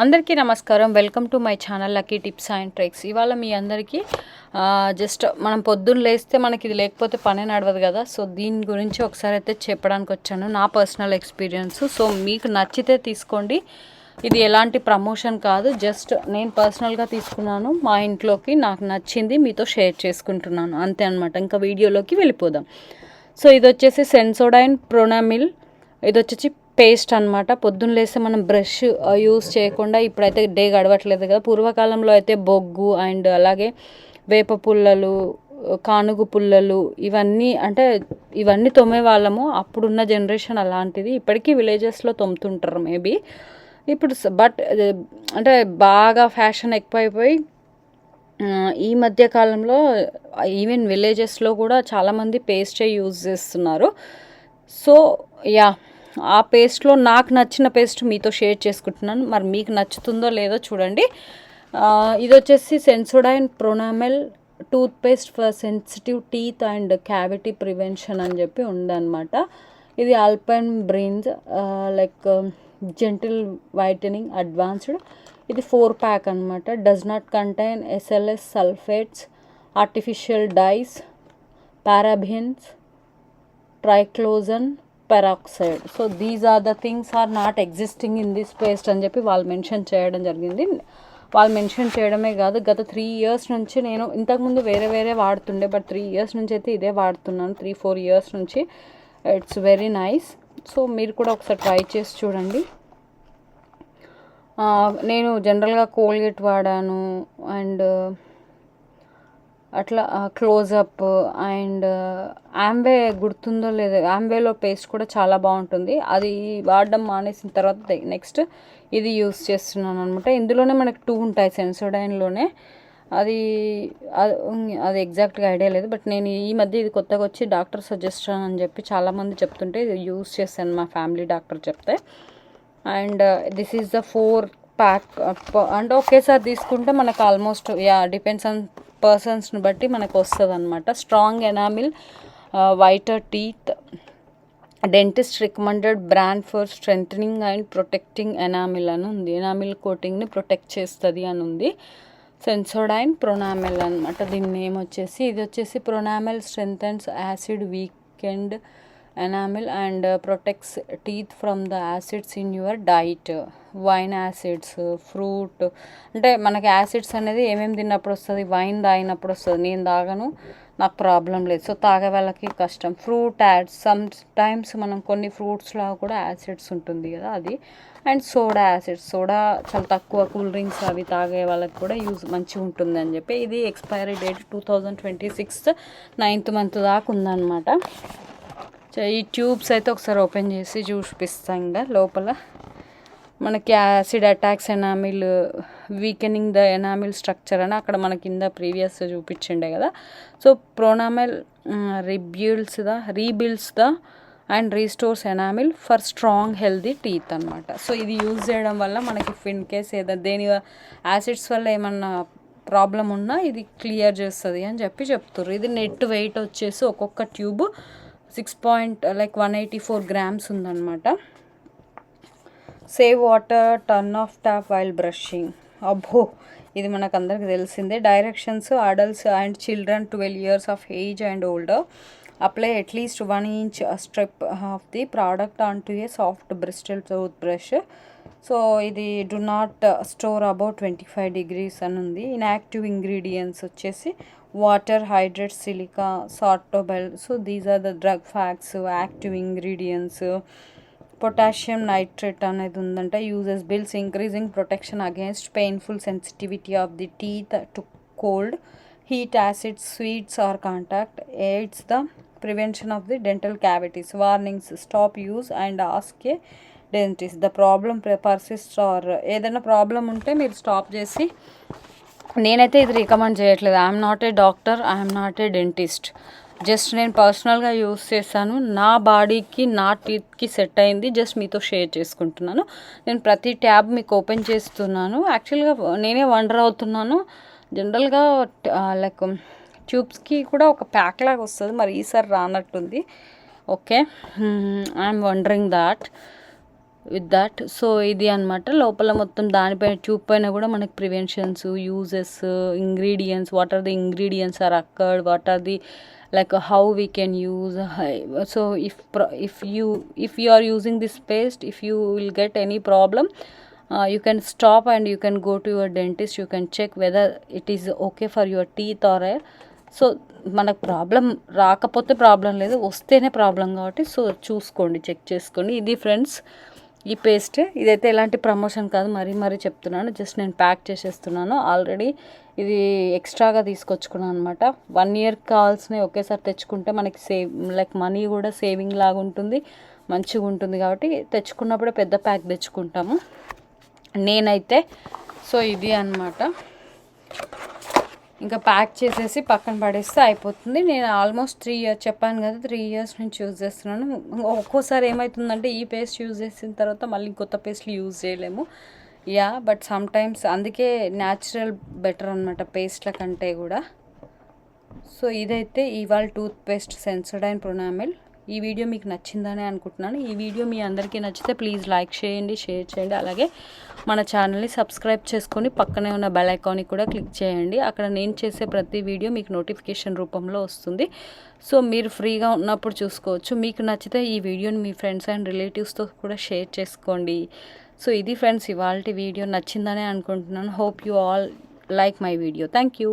అందరికీ నమస్కారం. Welcome to my channel lucky tips and tricks. ఇవాళ మీ అందరికీ జస్ట్ మనం పొద్దున్న లేస్తే మనకి ఇది లేకపోతే పనే నడవదు కదా. సో దీని గురించి ఒకసారి అయితే చెప్పడానికి వచ్చాను, నా పర్సనల్ ఎక్స్పీరియన్స్. సో మీకు నచ్చితే తీసుకోండి. ఇది ఎలాంటి ప్రమోషన్ కాదు, జస్ట్ నేను పర్సనల్గా తీసుకున్నాను మా ఇంట్లోకి, నాకు నచ్చింది మీతో షేర్ చేసుకుంటున్నాను అంతే అనమాట. ఇంకా వీడియోలోకి వెళ్ళిపోదాం. సో ఇది వచ్చేసి సెన్సోడైన్ ప్రొనామిల్. ఇది వచ్చేసి పేస్ట్ అనమాట. పొద్దున్న లేస్తే మనం బ్రష్ యూస్ చేయకుండా ఇప్పుడైతే డే గడవట్లేదు కదా. పూర్వకాలంలో అయితే బొగ్గు అండ్ అలాగే వేప పుల్లలు, కానుగు పుల్లలు ఇవన్నీ తోమే వాళ్ళము. అప్పుడున్న జనరేషన్ అలాంటిది. ఇప్పటికీ విలేజెస్లో తోముతుంటారు మేబీ. ఇప్పుడు బట్ అంటే బాగా ఫ్యాషన్ ఎక్కువైపోయి ఈ మధ్య కాలంలో ఈవెన్ విలేజెస్లో కూడా చాలామంది పేస్టే యూజ్ చేస్తున్నారు. సో యా, ఆ పేస్ట్లో నాకు నచ్చిన పేస్ట్ మీతో షేర్ చేసుకుంటున్నాను. మరి మీకు నచ్చుతుందో లేదో చూడండి. ఇది వచ్చేసి Sensodyne Pronamel toothpaste for sensitive teeth and cavity prevention అని చెప్పి ఉందన్నమాట. ఇది alpine brains like gentle whitening advanced. ఇది 4 ప్యాక్ అనమాట. Does not contain SLS sulphates, artificial dyes, parabens, triclosan peroxide. So these are the things are not existing in this paste అని చెప్పి వాళ్ళు mention చేయడం జరిగింది. వాళ్ళు మెన్షన్ చేయడమే కాదు, గత 3 years నుంచి నేను ఇంతకుముందు వేరే వాడుతుండే, బట్ 3 years నుంచి అయితే ఇదే వాడుతున్నాను. 3-4 years నుంచి. It's very nice. సో మీరు కూడా ఒకసారి ట్రై చేసి చూడండి. నేను జనరల్గా కోల్గేట్ వాడాను అండ్ అట్లా క్లోజప్ అండ్ ఆంబే, గుర్తుందో లేదో, ఆంబేలో పేస్ట్ కూడా చాలా బాగుంటుంది. అది వాడడం మానేసిన తర్వాత నెక్స్ట్ ఇది యూస్ చేస్తున్నాను అనమాట. ఇందులోనే మనకు 2 ఉంటాయి సెన్సోడైన్లోనే. అది ఎగ్జాక్ట్గా ఐడియా లేదు, బట్ నేను ఈ మధ్య ఇది కొత్తగా వచ్చి డాక్టర్ సజెషన్ అని చెప్పి చాలామంది చెప్తుంటే ఇది యూస్ చేశాను, మా ఫ్యామిలీ డాక్టర్ చెప్తే. And this is the 4 pack. అంటే ఒకేసారి తీసుకుంటే మనకు ఆల్మోస్ట్ డిపెండ్స్ ఆన్ పర్సన్స్ని బట్టి మనకు వస్తుంది అనమాట. Strong enamel, waiter teeth, dentist recommended brand for strengthening and protecting enamel అని ఉంది. ఎనామిల్ కోటింగ్ని ప్రొటెక్ట్ చేస్తుంది అని ఉంది. సెన్సోడైన్ ప్రొనామెల్ అనమాట దీని నేమ్ వచ్చేసి. ఇది వచ్చేసి Pronamel strengthens acid weakened enamel and protects teeth from the acids in your diet. Wine acids, fruit, అంటే మనకి యాసిడ్స్ అనేది ఏమేమి తిన్నప్పుడు వస్తుంది, వైన్ తాగినప్పుడు వస్తుంది. నేను తాగను, నాకు ప్రాబ్లం లేదు. సో తాగే వాళ్ళకి కష్టం. ఫ్రూట్ యాడ్స్, సమ్ టైమ్స్ మనం కొన్ని ఫ్రూట్స్లో కూడా యాసిడ్స్ ఉంటుంది కదా అది. అండ్ సోడా యాసిడ్స్, సోడా చాలా తక్కువ, కూల్ డ్రింక్స్ అవి తాగే వాళ్ళకి కూడా మంచిగా ఉంటుంది అని చెప్పి. ఇది ఎక్స్పైరీ డేట్ 2026 9th month దాకా ఉందన్నమాట. ఈ ట్యూబ్స్ అయితే ఒకసారి ఓపెన్ చేసి చూపిస్తాం. ఇంకా లోపల మనకి acid attacks enamel, weakening the enamel structure అని అక్కడ మన కింద ప్రీవియస్ చూపించిండే కదా. So Pronamel rebuilds the and restores enamel for strong healthy teeth అనమాట. సో ఇది యూజ్ చేయడం వల్ల మనకి ఇన్ కేస్ దేని యాసిడ్స్ వల్ల ఏమన్నా ప్రాబ్లం ఉన్నా ఇది క్లియర్ చేస్తుంది అని చెప్తారు. ఇది నెట్ వెయిట్ వచ్చేసి ఒక్కొక్క ట్యూబ్ 184 grams ఉందన్నమాట. Save water, turn off tap while brushing. అబ్బో, ఇది మనకు అందరికి తెలిసిందే. Directions: adults and children 12 years of age and older. Apply at least 1 inch strip of the product onto a soft bristle toothbrush. So ఇది do not store about 25 degrees అని ఉంది. Inactive ingredients వచ్చేసి water, hydrate, silica, sorbitol. So these are the drug facts. Active ingredients: potassium nitrate అనేది ఉందంట. Uses: builds increasing protection against painful sensitivity of the teeth to cold, heat, acids, sweets or contact, aids the prevention of the dental cavities. Warnings: stop use and ask a dentist. The problem persists or ఏదైనా problem ఉంటే మీరు stop చేసి, నేనైతే ఇది recommend చేయట్లేదు. I'm not a doctor, I'm not a dentist. Just నేను పర్సనల్గా use చేశాను, నా బాడీకి నా టీత్కి సెట్ అయింది, జస్ట్ మీతో షేర్ చేసుకుంటున్నాను. నేను ప్రతి ట్యాబ్ మీకు ఓపెన్ చేస్తున్నాను. యాక్చువల్గా నేనే వండర్ అవుతున్నాను. జనరల్గా లైక్ ట్యూబ్స్కి కూడా ఒక ప్యాక్ లాగా వస్తుంది, మరి ఈసారి రానట్టుంది. Okay, I'm wondering that. With that. So ఇది అనమాట లోపల మొత్తం దానిపైన ట్యూబ్ పైన కూడా మనకి preventions, uses, ingredients, what are the ingredients are accord, what are the like how we can use. So if you are using this paste, if you will get any problem, you can stop and you can go to your dentist. You can check whether it is okay for your teeth or so మనకు problem రాకపోతే problem లేదు, వస్తేనే problem కాబట్టి so చూసుకోండి, check చేసుకోండి. ఇది friends ఈ paste. ఇదైతే ఎలాంటి ప్రమోషన్ కాదు, మరీ చెప్తున్నాను, జస్ట్ నేను ప్యాక్ చేసేస్తున్నాను. ఆల్రెడీ ఇది ఎక్స్ట్రాగా తీసుకొచ్చుకున్నాను అనమాట. 1 year కావాల్సినవి ఒకేసారి తెచ్చుకుంటే మనకి లైక్ మనీ కూడా సేవింగ్ లాగా ఉంటుంది, మంచిగా ఉంటుంది. కాబట్టి తెచ్చుకున్నప్పుడే పెద్ద ప్యాక్ తెచ్చుకుంటాము నేనైతే. సో ఇది అనమాట, ఇంకా ప్యాక్ చేసేసి పక్కన పడేస్తే అయిపోతుంది. నేను ఆల్మోస్ట్ 3 years చెప్పాను కదా, 3 years నుంచి యూజ్ చేస్తున్నాను. ఒక్కోసారి ఏమవుతుందంటే ఈ పేస్ట్ యూజ్ చేసిన తర్వాత మళ్ళీ కొత్త పేస్ట్లు యూజ్ చేయలేము. బట్ సమ్ టైమ్స్ అందుకే న్యాచురల్ బెటర్ అనమాట పేస్ట్ల కంటే కూడా. సో ఇదైతే ఇవాళ టూత్ పేస్ట్ సెన్సోడైన్ ప్రొనామిల్. ఈ వీడియో మీకు నచ్చిందని అనుకుంటున్నాను. ఈ వీడియో మీ అందరికీ నచ్చితే ప్లీజ్ లైక్ చేయండి, షేర్ చేయండి. అలాగే మన ఛానల్ని సబ్స్క్రైబ్ చేసుకొని పక్కనే ఉన్న బెల్ ఐకాన్ని కూడా క్లిక్ చేయండి. అక్కడ నేను చేసే ప్రతి వీడియో మీకు నోటిఫికేషన్ రూపంలో వస్తుంది. సో మీరు ఫ్రీగా ఉన్నప్పుడు చూసుకోవచ్చు. మీకు నచ్చితే ఈ వీడియోని మీ ఫ్రెండ్స్ అండ్ రిలేటివ్స్తో కూడా షేర్ చేసుకోండి. సో ఇది ఫ్రెండ్స్ ఇవాల్టి వీడియో. నచ్చిందనే అనుకుంటున్నాను. Hope you all like my video. Thank you.